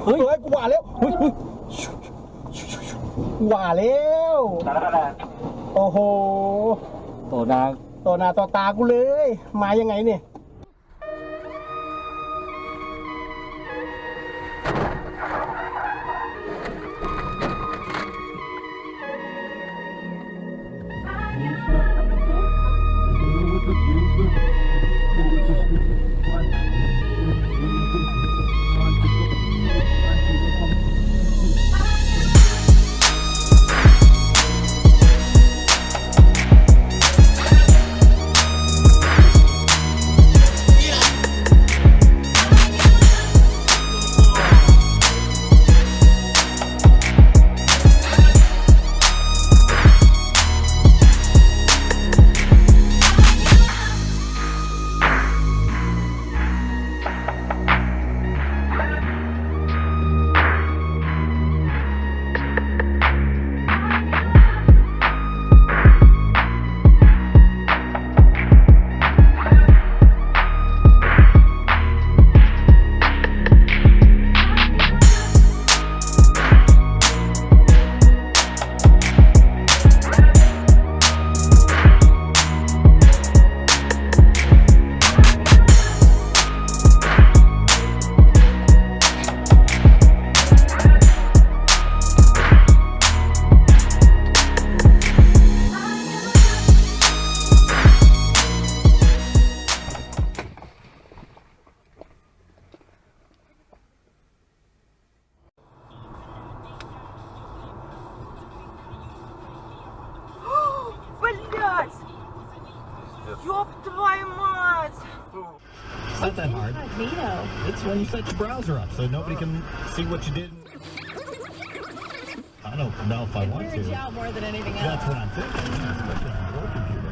ฮ้ยกูว่าแล้วว่าแล้วโอ้โหต่อหน้าต่อตากูเลยมายังไงเนี่ยЁб твою мать! It's not that hard. It's when you set your browser up so nobody can see what you did. I don't know if I want to. It weirds you out more than anything else. That's what I'm thinking, especially on a work computer.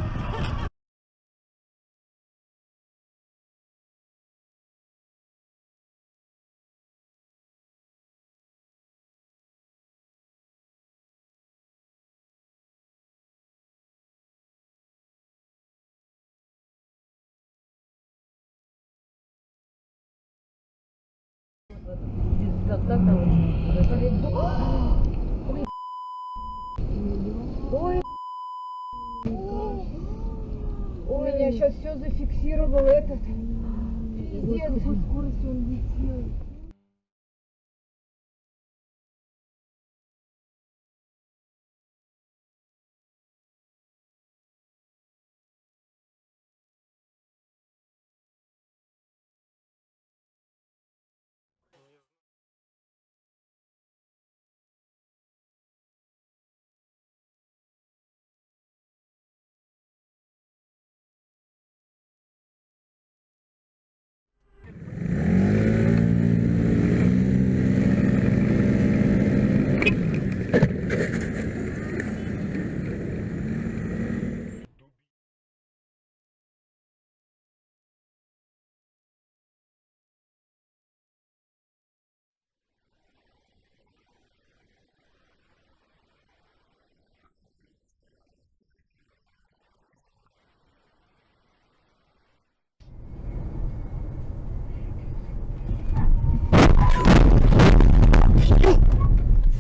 У меня сейчас все зафиксировал этот. Пиздец. С какой скоростью он летел.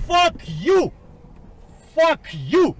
Fuck you! Fuck you!